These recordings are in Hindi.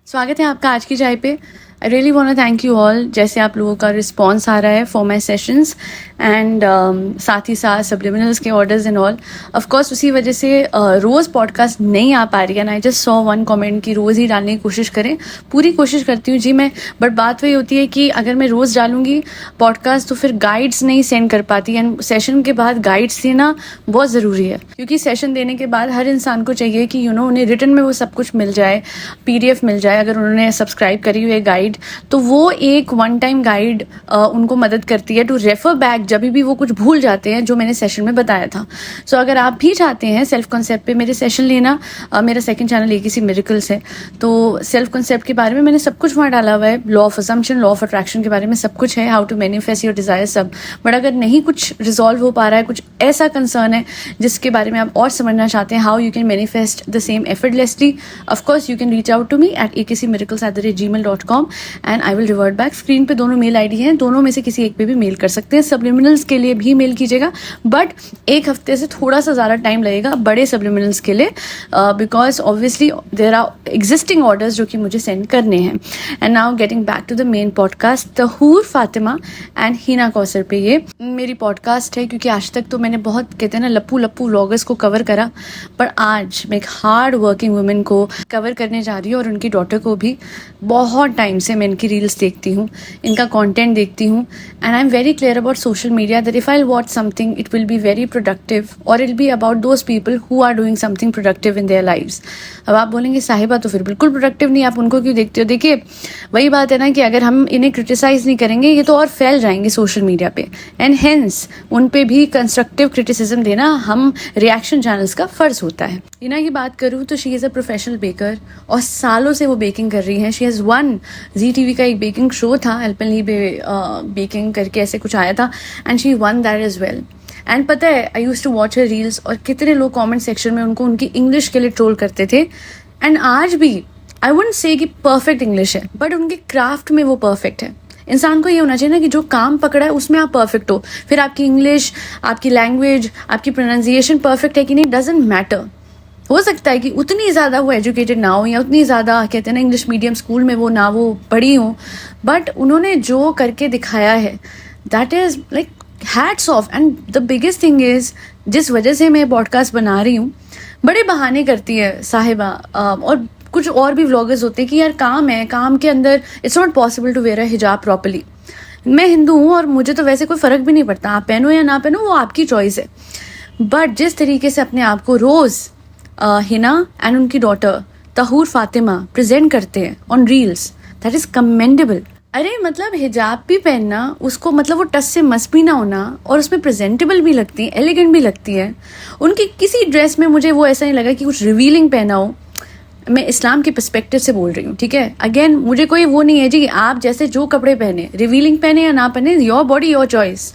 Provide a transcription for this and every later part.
स्वागत है आपका आज की चाय पे। I really want to thank you all, जैसे आप लोगों का रिस्पॉन्स आ रहा है फॉर माई सेशंस एंड साथ ही साथ सब्लिमिनल्स के orders and all. Of course उसी वजह से रोज़ पॉडकास्ट नहीं आ पा रही है। I just saw one comment कि रोज़ ही डालने की कोशिश करें। पूरी कोशिश करती हूँ जी मैं, बट बात वही होती है कि अगर मैं रोज़ डालूंगी पॉडकास्ट तो फिर गाइड्स नहीं सेंड कर पाती। एंड सेशन के बाद गाइड्स देना बहुत ज़रूरी है, क्योंकि सेशन देने के बाद हर इंसान को चाहिए कि उन्हें रिटर्न में वो सब कुछ मिल जाए, PDF मिल जाए। अगर उन्होंने सब्सक्राइब करी हुई है गाइड तो वो एक वन टाइम गाइड उनको मदद करती है टू रेफर बैक जब भी वो कुछ भूल जाते हैं जो मैंने सेशन में बताया था। सो अगर आप भी चाहते हैं सेल्फ कॉन्सेप्ट पे मेरे सेशन लेना, मेरा सेकंड चैनल AKC मिरेकल्स है, तो सेल्फ कॉन्सेप्ट के बारे में मैंने सब कुछ वहाँ डाला हुआ है। Law of assumption, law of attraction के बारे में सब कुछ है, how to manifest your desire सब। बट अगर नहीं कुछ रिजॉल्व हो पा रहा है, कुछ ऐसा कंसर्न है जिसके बारे में आप और समझना चाहते हैं, how you can manifest the same effortlessly, of course you can reach out to me at akcmiracles@gmail.com and I will revert back. Screen पे दोनों मेल ID हैं, दोनों में से किसी एक पे भी मेल कर सकते हैं। सब्लिमिनल्स के लिए भी मेल कीजिएगा, बट एक हफ्ते से थोड़ा सा ज़्यादा टाइम लगेगा बड़े सब्लिमिनल्स के लिए, because obviously there are existing orders जो कि मुझे सेंड करने हैं। And now getting back to the main podcast, Tahoor Fatima and Hina Kausar पे ये मेरी पॉडकास्ट है, क्योंकि आज तक तो मैंने बहुत कहते हैं ना लप्पू लप्पू व्लॉगर्स को कवर करा, पर आज मैं एक हार्ड वर्किंग वुमेन को कवर करने जा रही हूँ और उनकी डॉटर को भी। बहुत टाइम से मैं इनकी रील्स देखती हूँ, इनका कंटेंट देखती हूँ, and I am very clear about social media that if I watch something it will be very productive और it be about those people who are doing something productive in their lives. अब आप बोलेंगे साहिबा तो फिर बिल्कुल प्रोडक्टिव नहीं, आप उनको क्यों देखते हो? देखिए वही बात है ना कि अगर हम इन्हें क्रिटिसाइज नहीं करेंगे ये तो और फैल जाएंगे सोशल मीडिया पे, एंड हेंस उन पे भी कंस्ट्रक्टिव क्रिटिसिज्म देना हम रिएक्शन चैनल्स का फर्ज होता है। हिना की बात करूँ तो she is a professional baker और सालों से वो बेकिंग कर रही हैं। शी हैज़ वन ZTV का एक बेकिंग शो था, एल्पेनलीबे बेकिंग करके ऐसे कुछ आया था, and she won that as well. And पता है I used to watch her reels और कितने लोग कमेंट सेक्शन में उनको उनकी इंग्लिश के लिए ट्रोल करते थे। एंड आज भी आई वुडंट से कि परफेक्ट इंग्लिश है, बट उनके क्राफ्ट में वो परफेक्ट है। इंसान को ये होना चाहिए ना कि जो काम पकड़ा है उसमें आप परफेक्ट हो, फिर आपकी इंग्लिश, आपकी लैंग्वेज, आपकी प्रोनाउंसिएशन परफेक्ट है कि नहीं डजंट मैटर। हो सकता है कि उतनी ज़्यादा वो एजुकेटेड ना हो या उतनी ज़्यादा कहते हैं ना इंग्लिश मीडियम स्कूल में वो ना वो पढ़ी हो, बट उन्होंने जो करके दिखाया है that is like hats off. And the biggest thing is जिस वजह से मैं पॉडकास्ट बना रही हूँ, बड़े बहाने करती है साहिबा, और कुछ और भी व्लॉगर्स होते हैं कि यार काम है, काम के अंदर it's not possible to wear a hijab properly. मैं हिंदू हूँ और मुझे तो वैसे कोई फ़र्क भी नहीं पड़ता, आप पहनो या ना पहनो वो आपकी चॉइस है, बट जिस तरीके से अपने आप को रोज़ हिना एंड उनकी डॉटर तहूर फातिमा प्रेजेंट करते हैं on reels, that is commendable. अरे मतलब हिजाब भी पहनना, उसको मतलब वो टस से मस भी ना होना और उसमें प्रेजेंटेबल भी लगती है, एलिगेंट भी लगती है। उनकी किसी ड्रेस में मुझे वो ऐसा नहीं लगा कि कुछ रिवीलिंग पहना हो। मैं इस्लाम के पर्सपेक्टिव से बोल रही हूँ, ठीक है। अगेन मुझे कोई वो नहीं है जी आप जैसे जो कपड़े पहने, रिवीलिंग पहने या ना पहने, your body your choice.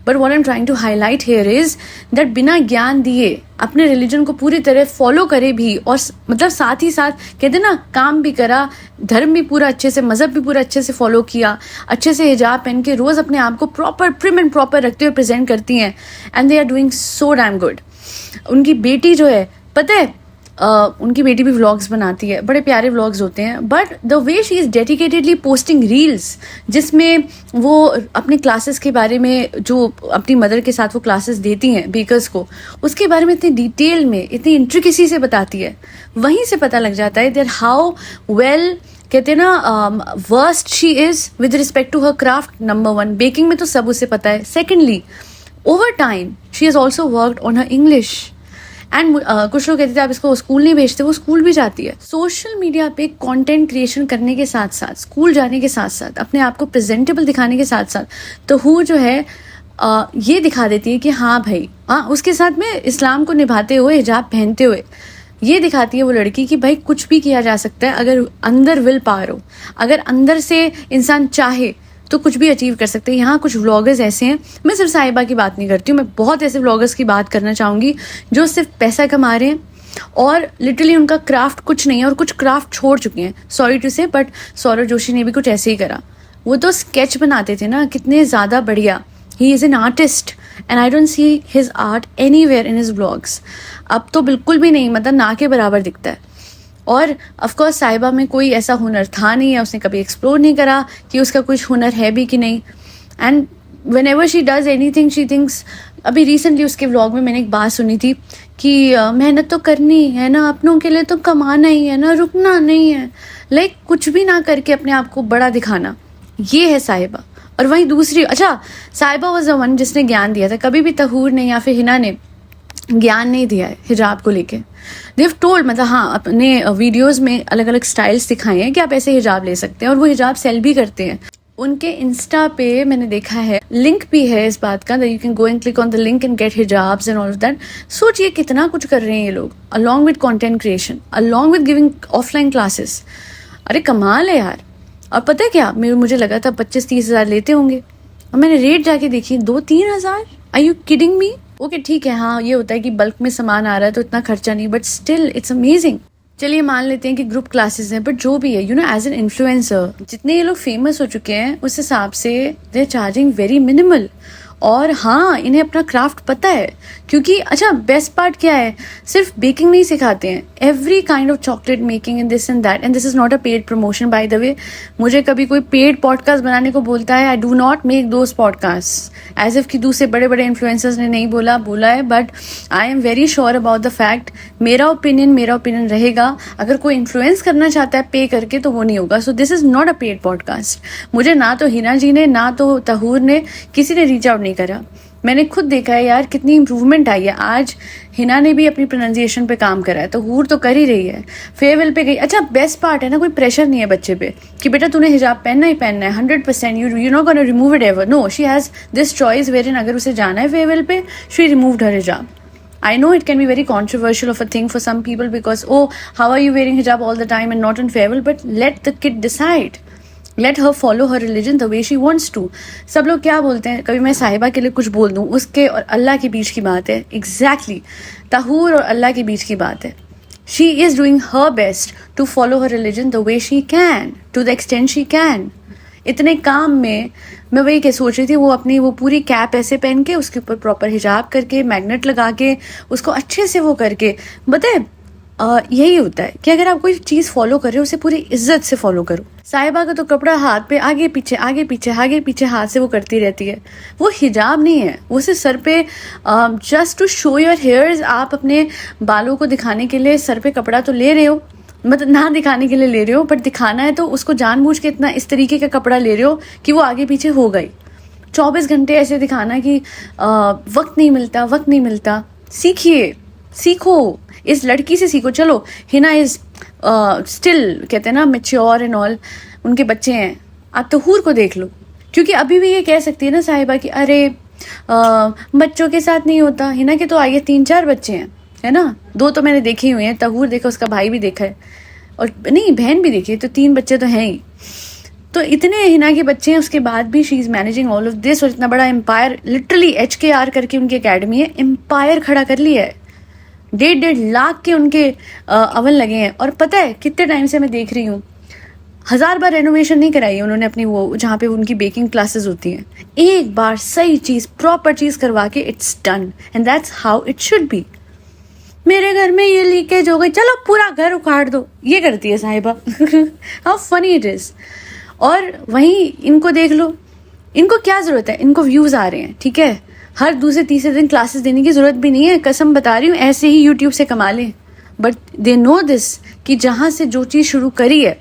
But what I am trying to highlight here is that बिना ज्ञान दिए अपने रिलीजन को पूरी तरह फॉलो करे भी, और मतलब साथ ही साथ कहते ना काम भी करा, धर्म भी पूरा अच्छे से, मजहब भी पूरा अच्छे से फॉलो किया, अच्छे से हिजाब पहन के रोज अपने आप को प्रॉपर प्रिम एंड प्रॉपर रखते हुए प्रेजेंट करती हैं, and they are doing so damn good. उनकी बेटी जो है पता है, उनकी बेटी भी व्लॉग्स बनाती है, बड़े प्यारे व्लॉग्स होते हैं, but the way she is dedicatedly posting reels जिसमें वो अपने क्लासेस के बारे में, जो अपनी मदर के साथ वो क्लासेस देती हैं बेकर्स को, उसके बारे में इतनी डिटेल में, इतनी इंट्रिकेसी से बताती है। वहीं से पता लग जाता है दैट हाउ वेल कहते हैं ना worst she is with respect to her craft. Number 1 baking में तो सब उसे पता है, secondly over time she has also worked on her English. And कुछ लोग कहते थे आप इसको स्कूल नहीं भेजते, वो स्कूल भी जाती है। सोशल मीडिया पे कंटेंट क्रिएशन करने के साथ साथ, स्कूल जाने के साथ साथ, अपने आप को प्रेजेंटेबल दिखाने के साथ साथ, तो वो जो है ये दिखा देती है कि हाँ भाई, हाँ उसके साथ में इस्लाम को निभाते हुए, हिजाब पहनते हुए ये दिखाती है वो लड़की कि भाई कुछ भी किया जा सकता है अगर अंदर विल पावर हो, अगर अंदर से इंसान चाहे तो कुछ भी अचीव कर सकते हैं। यहाँ कुछ व्लॉगर्स ऐसे हैं, मैं सिर्फ साहिबा की बात नहीं करती हूँ, मैं बहुत ऐसे व्लॉगर्स की बात करना चाहूँगी जो सिर्फ पैसा कमा रहे हैं और लिटरली उनका क्राफ्ट कुछ नहीं है और कुछ क्राफ्ट छोड़ चुके हैं। सॉरी टू से, बट सौरभ जोशी ने भी कुछ ऐसे ही करा। वो तो स्केच बनाते थे ना, कितने ज़्यादा बढ़िया। He is an artist and I don't see his art anywhere in his vlogs. अब तो बिल्कुल भी नहीं, मतलब ना के बराबर दिखता है। और ऑफ कोर्स साहिबा में कोई ऐसा हुनर था नहीं है, उसने कभी एक्सप्लोर नहीं करा कि उसका कुछ हुनर है भी कि नहीं. And when ever she does any thing she thinks. अभी रिसेंटली उसके व्लॉग में मैंने एक बात सुनी थी कि मेहनत तो करनी है ना, अपनों के लिए तो कमाना ही है ना, रुकना नहीं है. लाइक कुछ भी ना करके अपने आप को बड़ा दिखाना, ये है साहिबा. और वहीं दूसरी, अच्छा साहिबा वॉज द वन जिसने ज्ञान दिया था. कभी भी तहूर ने या फिर हिना ने ज्ञान नहीं दिया है हिजाब को लेके. देव टोल्ड, मतलब हाँ, अपने वीडियोस में अलग अलग स्टाइल्स दिखाए हैं कि आप ऐसे हिजाब ले सकते हैं, और वो हिजाब सेल भी करते हैं. उनके इंस्टा पे मैंने देखा है, लिंक भी है इस बात का, that you can go and click on the link and get hijabs and all of that. सोचिए कितना कुछ कर रहे हैं ये लोग, along with content creation, along with giving offline classes. अरे कमाल है यार. और पता है क्या, मुझे लगा था 25-30 हज़ार लेते होंगे, और मैंने रेट जाके देखी 2-3 हज़ार. Are you kidding me? Okay ठीक है, हाँ ये होता है कि बल्क में सामान आ रहा है तो इतना खर्चा नहीं, बट स्टिल इट्स अमेजिंग. चलिए मान लेते हैं कि ग्रुप क्लासेस हैं, बट जो भी है, you know, as an influencer जितने ये लोग फेमस हो चुके हैं उस हिसाब से they are charging very minimal. और हाँ, इन्हें अपना क्राफ्ट पता है. क्योंकि अच्छा बेस्ट पार्ट क्या है, सिर्फ बेकिंग नहीं सिखाते हैं, every kind of chocolate making and this and that. And this is not a paid promotion by the way. मुझे कभी कोई पेड पॉडकास्ट बनाने को बोलता है, I do not make those podcasts as if कि दूसरे बड़े बड़े इन्फ्लुएंसर्स ने नहीं बोला है. But I am very sure about the fact, मेरा ओपिनियन रहेगा. अगर कोई इन्फ्लुएंस करना चाहता है पे करके तो वो नहीं होगा. So this is not a paid podcast. मुझे ना तो हिना जी ने ना तो तहूर ने किसी ने रीच आउट नहीं करा. मैंने खुद देखा है यार कितनी इंप्रूवमेंट आई है. आज हिना ने भी अपनी प्रोनाउंसिएशन पे काम करा है, तो हूर तो कर ही रही है. फेयरवेल पे गई. अच्छा बेस्ट पार्ट है ना, कोई प्रेशर नहीं है बच्चे पे कि बेटा तूने हिजाब पहनना ही पहनना है 100%. You not gonna remove it ever. No, she has this choice where in अगर उसे जाना है फेयरवेल पे, शी रिमूव्ड हर हिजाब. I know it can be very controversial of a thing for some people because, oh, how are you wearing hijab all the time and not on farewell? But let the kid decide. Let her follow her religion the way she wants to. सब लोग क्या बोलते हैं, कभी मैं साहिबा के लिए कुछ बोल दूं, उसके और अल्लाह के बीच की बात है. Exactly. तहूर और अल्लाह के बीच की बात है. She is doing her best to follow her religion the way she can, to the extent she can. इतने काम में मैं वही क्या सोच रही थी, वो अपनी वो पूरी कैप ऐसे पहन के, उसके ऊपर प्रॉपर हिजाब करके, मैग्नेट लगा के, उसको अच्छे से वो करके. बताए यही होता है कि अगर आप कोई चीज़ फॉलो कर रहे हो उसे पूरी इज्जत से फॉलो करो. साहिबा का तो कपड़ा हाथ पे आगे पीछे आगे पीछे आगे पीछे हाथ से वो करती रहती है. वो हिजाब नहीं है, वो सिर्फ सर पे just to show your hairs. आप अपने बालों को दिखाने के लिए सर पे कपड़ा तो ले रहे हो, मतलब ना दिखाने के लिए ले रहे हो, बट दिखाना है तो उसको जानबूझ के इतना इस तरीके का कपड़ा ले रहे हो कि वो आगे पीछे हो गई. 24 घंटे ऐसे दिखाना कि वक्त नहीं मिलता. सीखिए, सीखो, इस लड़की से सीखो. चलो हिना इज स्टिल कहते हैं ना मैच्योर एंड ऑल, उनके बच्चे हैं. आप तहूर को देख लो, क्योंकि अभी भी ये कह सकती है ना साहिबा कि अरे बच्चों के साथ नहीं होता. हिना के तो आगे 3-4 बच्चे हैं, है ना. 2 तो मैंने देखे हुए हैं, तहूर देखा, उसका भाई भी देखा है, और नहीं बहन भी देखी है, तो 3 बच्चे तो हैं ही. तो इतने हिना के बच्चे हैं, उसके बाद भी she is managing all of this. और इतना बड़ा एम्पायर, लिटरली HKR करके उनकी अकेडमी है, एम्पायर खड़ा कर लिया है. 1.5 लाख के उनके अवन लगे हैं. और पता है कितने टाइम से मैं देख रही हूँ, 1000 बार रेनोवेशन नहीं कराई है उन्होंने अपनी वो जहाँ पे उनकी बेकिंग क्लासेस होती हैं. एक बार सही चीज, प्रॉपर चीज करवा के it's done, and that's how it should be. मेरे घर में ये लीकेज हो गई, चलो पूरा घर उखाड़ दो, ये करती है साहिबा. How funny it is. और वहीं इनको देख लो, इनको क्या जरूरत है, इनको व्यूज आ रहे हैं, ठीक है, हर दूसरे तीसरे दिन क्लासेस देने की जरूरत भी नहीं है. कसम बता रही हूँ, ऐसे ही यूट्यूब से कमा लें. बट दे नो दिस कि जहाँ से जो चीज़ शुरू करी है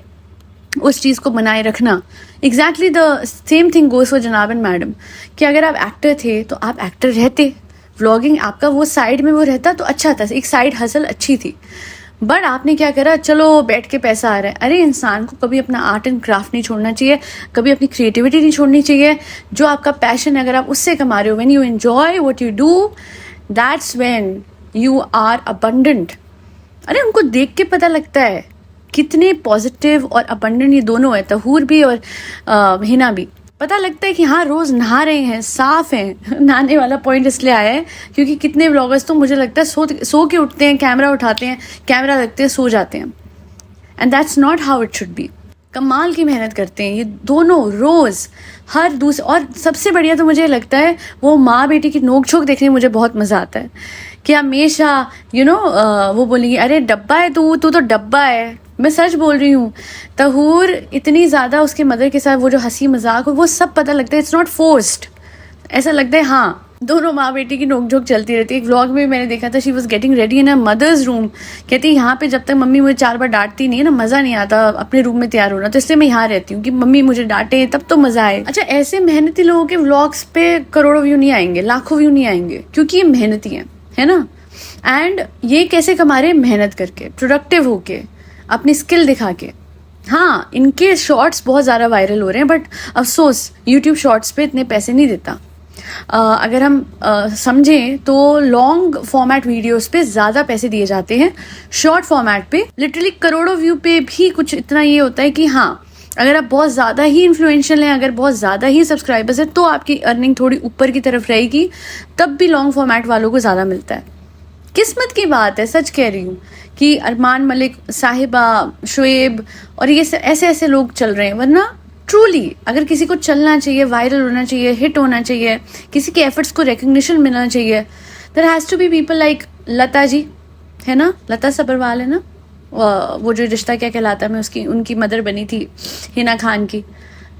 उस चीज़ को बनाए रखना. Exactly the same thing goes for जनाब एंड मैडम, कि अगर आप एक्टर थे तो आप एक्टर रहते, व्लॉगिंग आपका वो साइड में वो रहता तो अच्छा था, एक साइड हसल अच्छी थी. बट आपने क्या करा, चलो बैठ के पैसा आ रहा है. अरे इंसान को कभी अपना आर्ट एंड क्राफ्ट नहीं छोड़ना चाहिए, कभी अपनी क्रिएटिविटी नहीं छोड़नी चाहिए. जो आपका पैशन है, अगर आप उससे कमा रहे हो, when you enjoy what you do, that's when you are abundant. अरे उनको देख के पता लगता है कितने पॉजिटिव और अबंडेंट ये दोनों है, तहूर भी और हिना भी. पता लगता है कि हाँ रोज नहा रहे हैं, साफ हैं. नहाने वाला पॉइंट इसलिए आया है क्योंकि कितने व्लॉगर्स तो मुझे लगता है सो के उठते हैं, कैमरा उठाते हैं, कैमरा रखते हैं, सो जाते हैं. And that's not how it should be. कमाल की मेहनत करते हैं ये दोनों रोज, हर दूसरे. और सबसे बढ़िया तो मुझे लगता है वो माँ बेटी की नोक झोंक देखने में मुझे बहुत मजा आता है कि हमेशा वो बोलेंगी अरे डब्बा है तू तू तो डब्बा है। मैं सच बोल रही हूँ, तहूर इतनी ज़्यादा उसके मदर के साथ वो जो हंसी मजाक हो वो सब पता लगता है, इट्स नॉट फोर्स्ड। ऐसा लगता है हाँ दोनों माँ बेटी की नोकझोंक चलती रहती है। एक व्लॉग में मैंने देखा था, she was getting ready in a mother's room. कहती यहाँ पे जब तक मम्मी मुझे 4 बार डांटती नहीं है ना, मज़ा नहीं आता अपने रूम में तैयार होना, तो इसलिए मैं यहाँ रहती हूँ कि मम्मी मुझे डांटे तब तो मज़ा आए। अच्छा, ऐसे मेहनती लोगों के व्लॉग्स पे करोड़ों व्यू नहीं आएंगे, लाखों व्यू नहीं आएंगे, क्योंकि ये मेहनती हैं, है ना। एंड ये कैसे कमा रहे? मेहनत करके, प्रोडक्टिव होके, अपनी स्किल दिखा के। हाँ, इनके शॉर्ट्स बहुत ज़्यादा वायरल हो रहे हैं, बट अफसोस यूट्यूब शॉर्ट्स पे इतने पैसे नहीं देता। अगर हम समझें तो लॉन्ग फॉर्मेट वीडियोस पे ज़्यादा पैसे दिए जाते हैं, शॉर्ट फॉर्मेट पे लिटरली करोड़ों व्यू पे भी कुछ इतना ये होता है कि हाँ अगर आप बहुत ज़्यादा ही इन्फ्लुएंशियल हैं, अगर बहुत ज़्यादा ही सब्सक्राइबर्स हैं, तो आपकी अर्निंग थोड़ी ऊपर की तरफ रहेगी, तब भी लॉन्ग फॉर्मेट वालों को ज़्यादा मिलता है। किस्मत की बात है, सच कह रही हूँ कि अरमान मलिक, साहिबा, शुएब और ये ऐसे ऐसे लोग चल रहे हैं। वरना ट्रूली अगर किसी को चलना चाहिए, वायरल होना चाहिए, हिट होना चाहिए, किसी के एफर्ट्स को रिकग्निशन मिलना चाहिए, there has to be people like Lata ji, है ना, लता सबरवाल है ना, वो जो रिश्ता क्या कहलाता है, मैं उनकी मदर बनी थी, हिना खान की।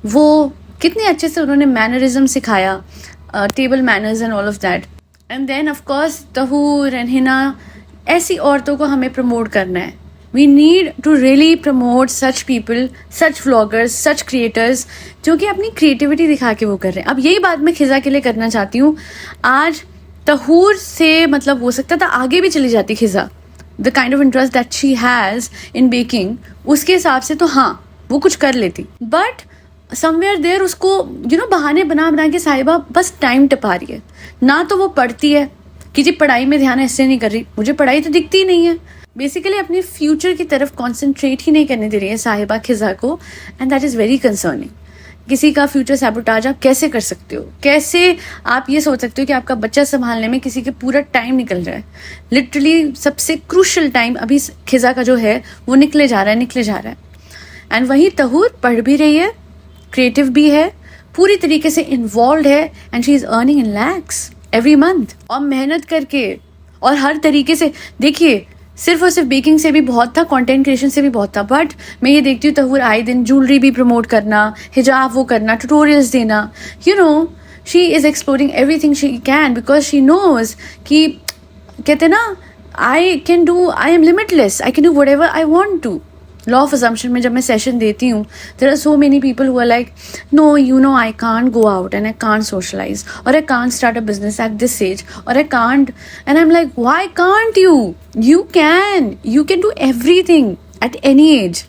वो कितने अच्छे से उन्होंने मैनरिज्म सिखाया, table manners and all of that. And then of course Tahoor and Hina, ऐसी औरतों को हमें प्रमोट करना है। We need to really promote such people, such vloggers, such creators, जो कि अपनी क्रिएटिविटी दिखा के वो कर रहे हैं। अब यही बात मैं खिजा के लिए करना चाहती हूँ। आज तहूर से मतलब हो सकता था आगे भी चली जाती Khiza, the kind of interest that she has in baking, उसके हिसाब से तो हाँ वो कुछ कर लेती, बट समवेयर देयर उसको बहाने बना बना के साहिबा बस टाइम टपा रही है। ना तो वो पढ़ती है कि जी पढ़ाई में ध्यान ऐसे नहीं कर रही, मुझे पढ़ाई तो दिखती ही नहीं है। बेसिकली अपने फ्यूचर की तरफ कॉन्सेंट्रेट ही नहीं करने दे रही है साहिबा खिजा को, and that is very concerning. किसी का फ्यूचर सैबोटाज आप कैसे कर सकते हो? कैसे आप ये सोच सकते हो कि आपका बच्चा संभालने में किसी के पूरा टाइम निकल जाए? लिटरली सबसे क्रूशल टाइम अभी खिजा का जो है वो निकले जा रहा है। एंड वहीं तहूर पढ़ भी रही है, क्रिएटिव भी है, पूरी तरीके से इन्वॉल्व है, and she is earning in lakhs every month, और मेहनत करके और हर तरीके से। देखिए सिर्फ और सिर्फ बेकिंग से भी बहुत था, कंटेंट क्रिएशन से भी बहुत था, बट मैं ये देखती हूँ तहूर आए दिन ज्वेलरी भी प्रमोट करना, हिजाब वो करना, ट्यूटोरियल्स देना, she is exploring everything she can, because she knows कि कहते ना I am limitless, I can do whatever I want to. Law of assumption में जब मैं सेशन देती हूँ, there are so many people who are like no I can't go out and I can't socialise, और I can't start a business at this age, और I can't, and I am like why can't you can do everything at any as.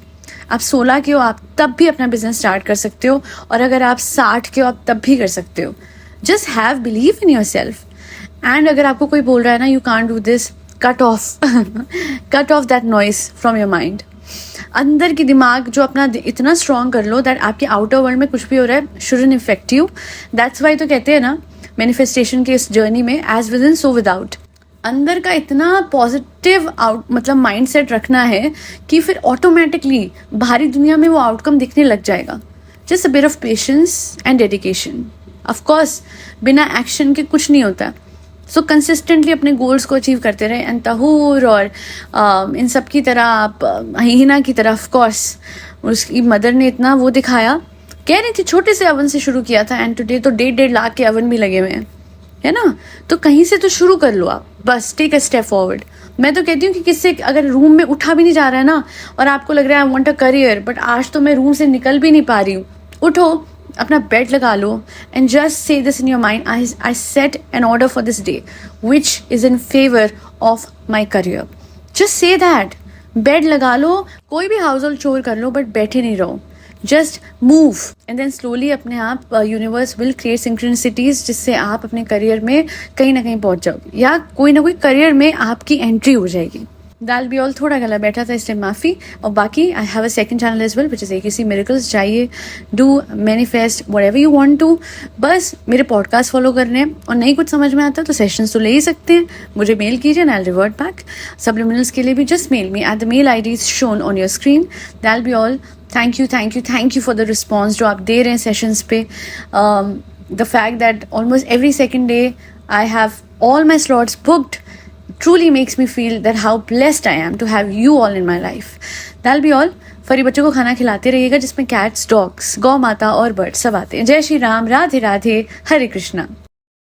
आप 16 के हो, आप तब भी अपना बिजनेस स्टार्ट कर सकते हो, और अगर आप 60 के हो आप तब भी कर सकते हो। Just have believe in your self. And अगर आपको कोई बोल रहा है ना you can't do this, cut off that noise from your mind. अंदर की दिमाग जो अपना इतना स्ट्रॉन्ग कर लो दैट आपके आउटर वर्ल्ड में कुछ भी हो रहा है shouldn't effect you. That's why तो कहते हैं ना मैनिफेस्टेशन के इस जर्नी में as within so without, अंदर का इतना पॉजिटिव मतलब माइंड सेट रखना है कि फिर ऑटोमेटिकली बाहरी दुनिया में वो आउटकम दिखने लग जाएगा। Just a bit of patience and dedication. Of course बिना एक्शन के कुछ नहीं होता, सो कंसिस्टेंटली अपने गोल्स को अचीव करते रहे। एंड तहूर और इन सब की तरह आप हिना की तरह, ऑफ कोर्स उसकी मदर ने इतना वो दिखाया, कह रही थी छोटे से अवन से शुरू किया था, एंड टुडे तो 1.5 लाख के अवन भी लगे हुए हैं, है ना। तो कहीं से तो शुरू कर लो आप, बस टेक अ स्टेप फॉरवर्ड। मैं तो कहती हूँ कि किससे अगर रूम में उठा भी नहीं जा रहा है ना, और आपको लग रहा है I want a career, but आज तो मैं रूम से निकल भी नहीं पा रही हूँ, उठो, अपना बेड लगा लो, and just say this in your mind, I set an order for this day which is in favour of my career. Just say that, bed लगा लो, कोई भी हाउस होल्ड चोर कर लो, बट बैठे नहीं रहो, just move, and then slowly अपने आप यूनिवर्स विल क्रिएट सिंक्रोनिसिटीज, जिससे आप अपने करियर में कहीं ना कहीं पहुंच जाओगे, या कोई ना कोई करियर में आपकी एंट्री हो जाएगी। दाल भी ऑल थोड़ा गला बैठा था इसलिए माफ़ी। और बाकी I have a second channel as well which is AKC miracles. चाहिए do manifest whatever you want to, बस मेरे पॉडकास्ट फॉलो करने हैं, और नहीं कुछ समझ में आता तो सेशंस तो ले ही सकते हैं, मुझे मेल कीजिए and I will revert back. Subliminals के लिए भी just mail me at the mail ID shown on your screen. That'll be all. Thank you for the response जो आप दे रहे हैं सेशंस पे। The fact that almost every second day I have all my slots booked, truly makes me feel that how blessed I am to have you all in my life. That'll be all. फरी बच्चों को खाना खिलाते रहिएगा जिसमें कैट्स, डॉग्स, गौ माता और बर्ड सब आते हैं. जय श्री राम, राधे राधे, हरे कृष्णा.